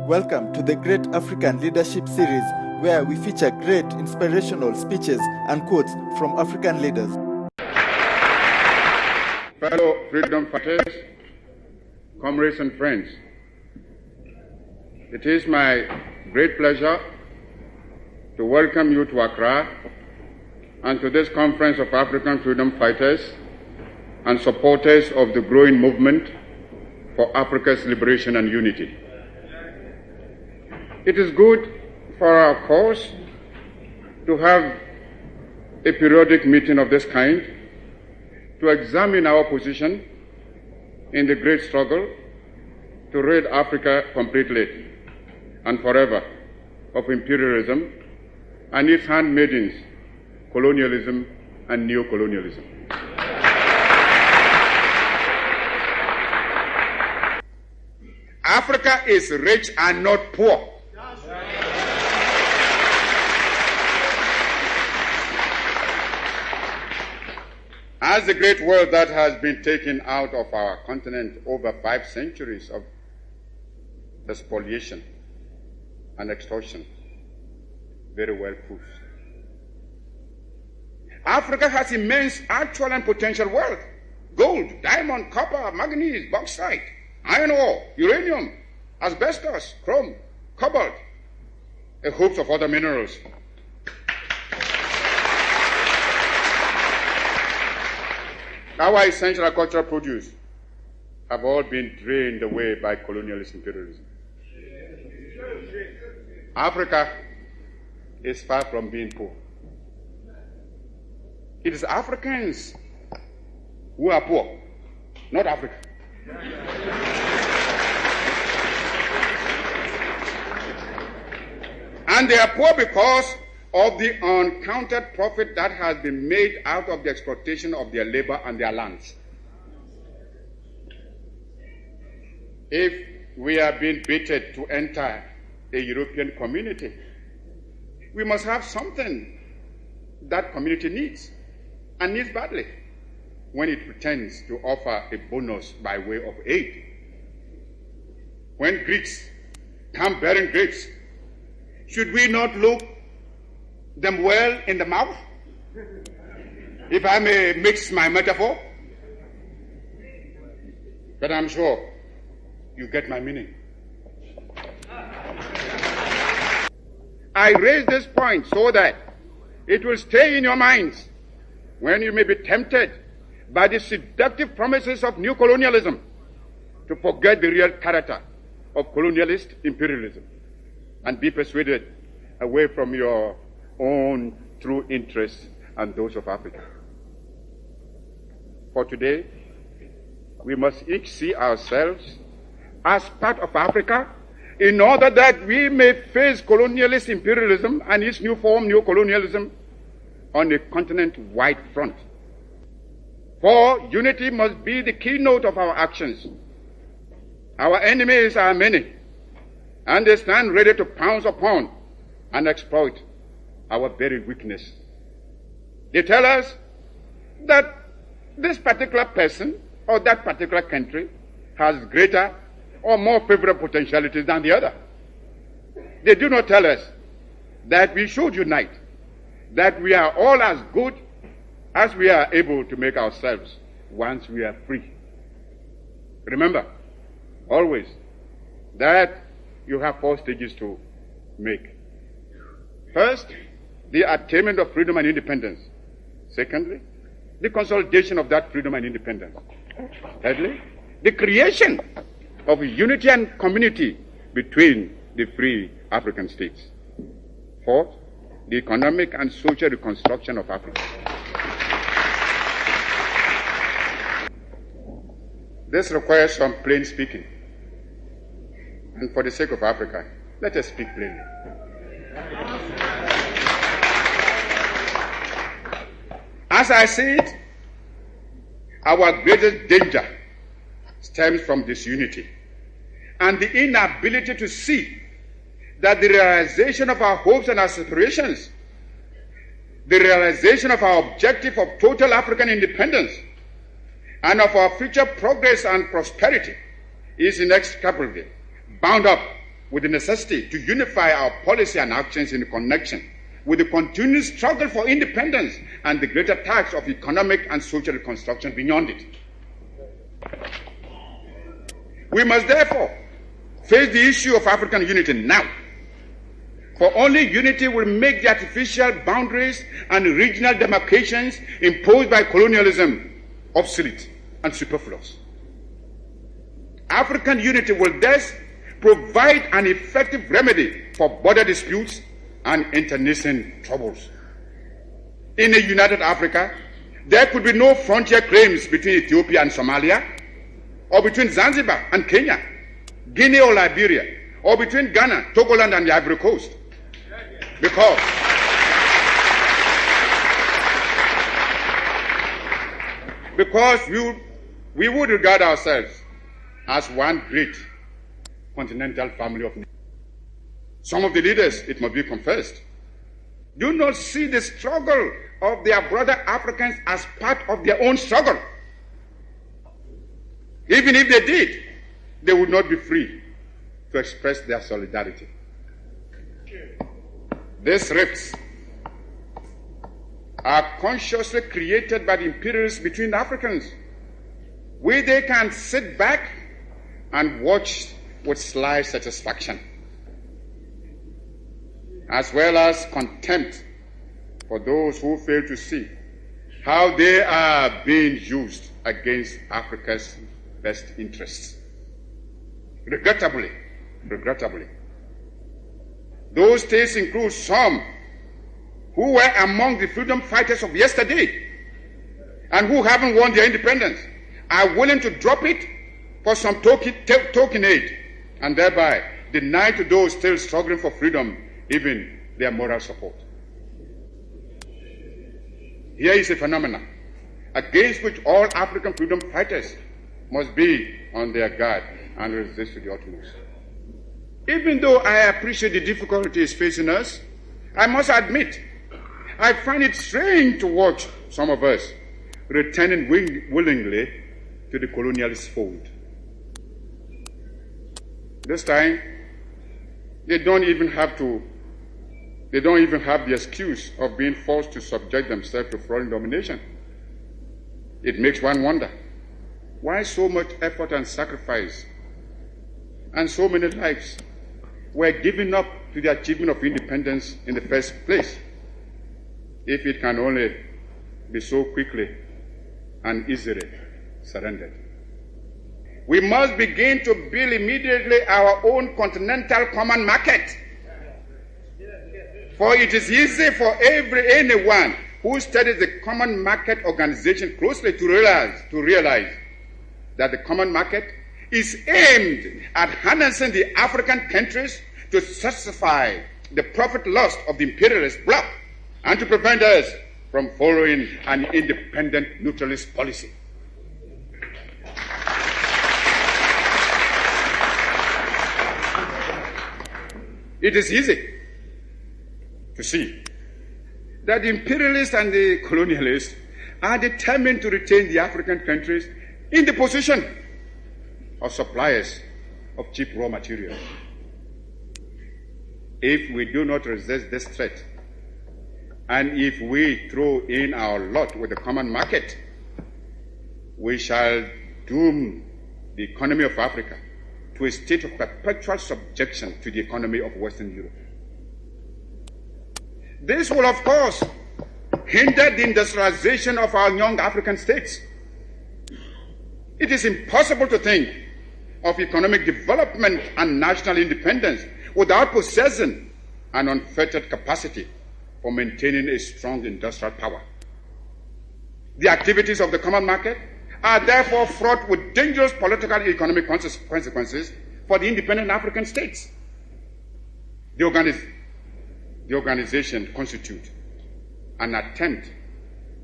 Welcome to the Great African Leadership Series, where we feature great inspirational speeches and quotes from African leaders. Fellow freedom fighters, comrades and friends, it is my great pleasure to welcome you to Accra and to this conference of African freedom fighters and supporters of the growing movement for Africa's liberation and unity. It is good for our cause to have a periodic meeting of this kind to examine our position in the great struggle to rid Africa completely and forever of imperialism and its handmaidens, colonialism and neocolonialism. Africa is rich and not poor. As the great wealth that has been taken out of our continent over 5 centuries of spoliation and extortion very well proves. Africa has immense actual and potential wealth: gold, diamond, copper, manganese, bauxite, iron ore, uranium, asbestos, chrome, cobalt, a host of other minerals. Our essential agricultural produce have all been drained away by colonialist imperialism. Africa is far from being poor. It is Africans who are poor, not Africa. And they are poor because of the uncounted profit that has been made out of the exploitation of their labor and their lands. If we are being baited to enter a European community, we must have something that community needs, and needs badly, when it pretends to offer a bonus by way of aid. When Greeks come bearing grapes, should we not look them well in the mouth, if I may mix my metaphor? But I'm sure you get my meaning. I raise this point so that it will stay in your minds when you may be tempted by the seductive promises of new colonialism to forget the real character of colonialist imperialism and be persuaded away from your own true interests and those of Africa. For today, we must each see ourselves as part of Africa in order that we may face colonialist imperialism and its new form, neocolonialism, on a continent-wide front. For unity must be the keynote of our actions. Our enemies are many, and they stand ready to pounce upon and exploit our very weakness. They tell us that this particular person or that particular country has greater or more favorable potentialities than the other. They do not tell us that we should unite, that we are all as good as we are able to make ourselves once we are free. Remember, always, that you have 4 stages to make. First, the attainment of freedom and independence. Secondly, the consolidation of that freedom and independence. Thirdly, the creation of unity and community between the free African states. Fourth, the economic and social reconstruction of Africa. This requires some plain speaking. And for the sake of Africa, let us speak plainly. As I see it, our greatest danger stems from disunity and the inability to see that the realization of our hopes and aspirations, the realization of our objective of total African independence, and of our future progress and prosperity is inextricably bound up with the necessity to unify our policy and actions in connection with the continued struggle for independence and the greater task of economic and social reconstruction beyond it. We must therefore face the issue of African unity now, for only unity will make the artificial boundaries and regional demarcations imposed by colonialism obsolete and superfluous. African unity will thus provide an effective remedy for border disputes and internecine troubles. In a united Africa, there could be no frontier claims between Ethiopia and Somalia, or between Zanzibar and Kenya, Guinea or Liberia, or between Ghana, Togoland, and the Ivory Coast. Because we would regard ourselves as one great continental family of nations. Some of the leaders, it must be confessed, do not see the struggle of their brother Africans as part of their own struggle. Even if they did, they would not be free to express their solidarity. These rifts are consciously created by the imperialists between the Africans, where they can sit back and watch with sly satisfaction, as well as contempt for those who fail to see how they are being used against Africa's best interests. Regrettably, those states include some who were among the freedom fighters of yesterday and who haven't won their independence, are willing to drop it for some token aid, and thereby deny to those still struggling for freedom even their moral support. Here is a phenomenon against which all African freedom fighters must be on their guard and resist to the utmost. Even though I appreciate the difficulties facing us, I must admit I find it strange to watch some of us returning willingly to the colonialist fold. This time, they don't even have the excuse of being forced to subject themselves to foreign domination. It makes one wonder why so much effort and sacrifice and so many lives were given up to the achievement of independence in the first place, if it can only be so quickly and easily surrendered. We must begin to build immediately our own continental common market. For it is easy for anyone who studies the common market organization closely to realize that the common market is aimed at harnessing the African countries to satisfy the profit lust of the imperialist bloc and to prevent us from following an independent neutralist policy. It is easy to see that the imperialists and the colonialists are determined to retain the African countries in the position of suppliers of cheap raw materials. If we do not resist this threat, and if we throw in our lot with the common market, we shall doom the economy of Africa to a state of perpetual subjection to the economy of Western Europe. This will, of course, hinder the industrialization of our young African states. It is impossible to think of economic development and national independence without possessing an unfettered capacity for maintaining a strong industrial power. The activities of the common market are therefore fraught with dangerous political and economic consequences for the independent African states. The organization constitutes an attempt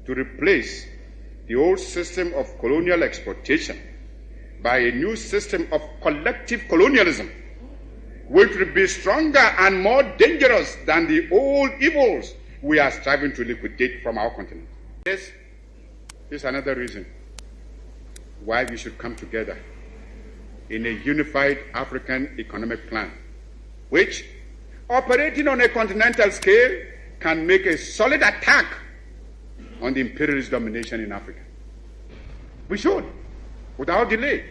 to replace the old system of colonial exploitation by a new system of collective colonialism, which will be stronger and more dangerous than the old evils we are striving to liquidate from our continent. This is another reason why we should come together in a unified African economic plan which, operating on a continental scale, can make a solid attack on the imperialist domination in Africa. We should, without delay,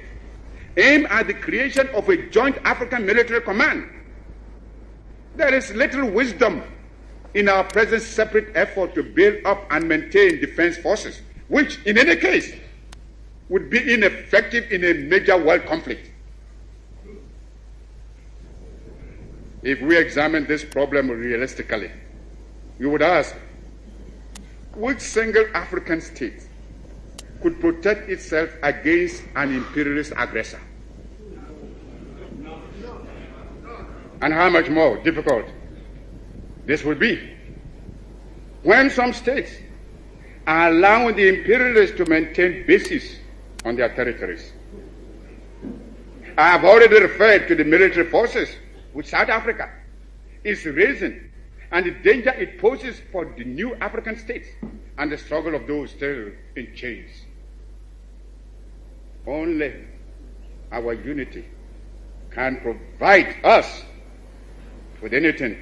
aim at the creation of a joint African military command. There is little wisdom in our present separate effort to build up and maintain defense forces, which, in any case, would be ineffective in a major world conflict. If we examine this problem realistically, we would ask, which single African state could protect itself against an imperialist aggressor? And how much more difficult this would be when some states are allowing the imperialists to maintain bases on their territories. I have already referred to the military forces which South Africa is raising and the danger it poses for the new African states and the struggle of those still in chains. Only our unity can provide us with anything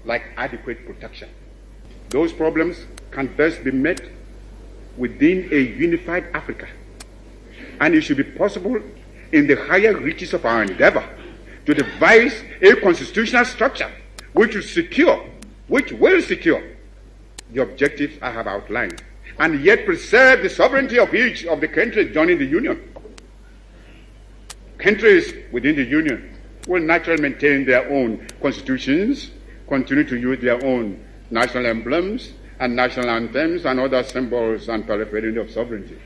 like adequate protection. Those problems can best be met within a unified Africa, and it should be possible in the higher reaches of our endeavor to devise a constitutional structure which will secure the objectives I have outlined, and yet preserve the sovereignty of each of the countries joining the Union. Countries within the Union will naturally maintain their own constitutions, continue to use their own national emblems and national anthems and other symbols and paraphernalia of sovereignty.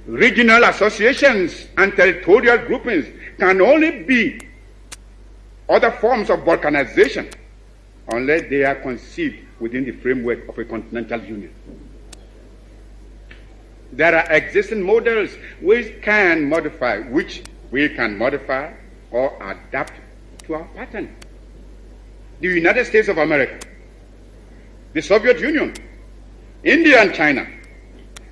Regional associations and territorial groupings can only be other forms of balkanization unless they are conceived within the framework of a continental union. There are existing models which we can modify or adapt to our pattern. The United States of America, the Soviet Union, India and China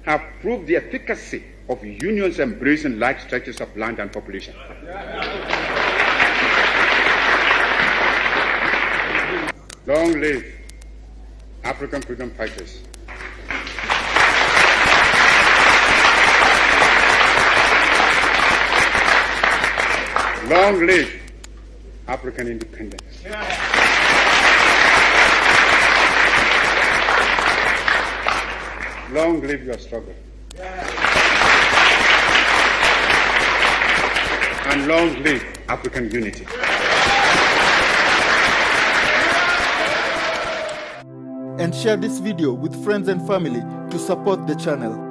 have proved the efficacy of unions embracing large stretches of land and population. Long live African freedom fighters. Long live African independence. Long live your struggle. And long live African unity. And share this video with friends and family to support the channel.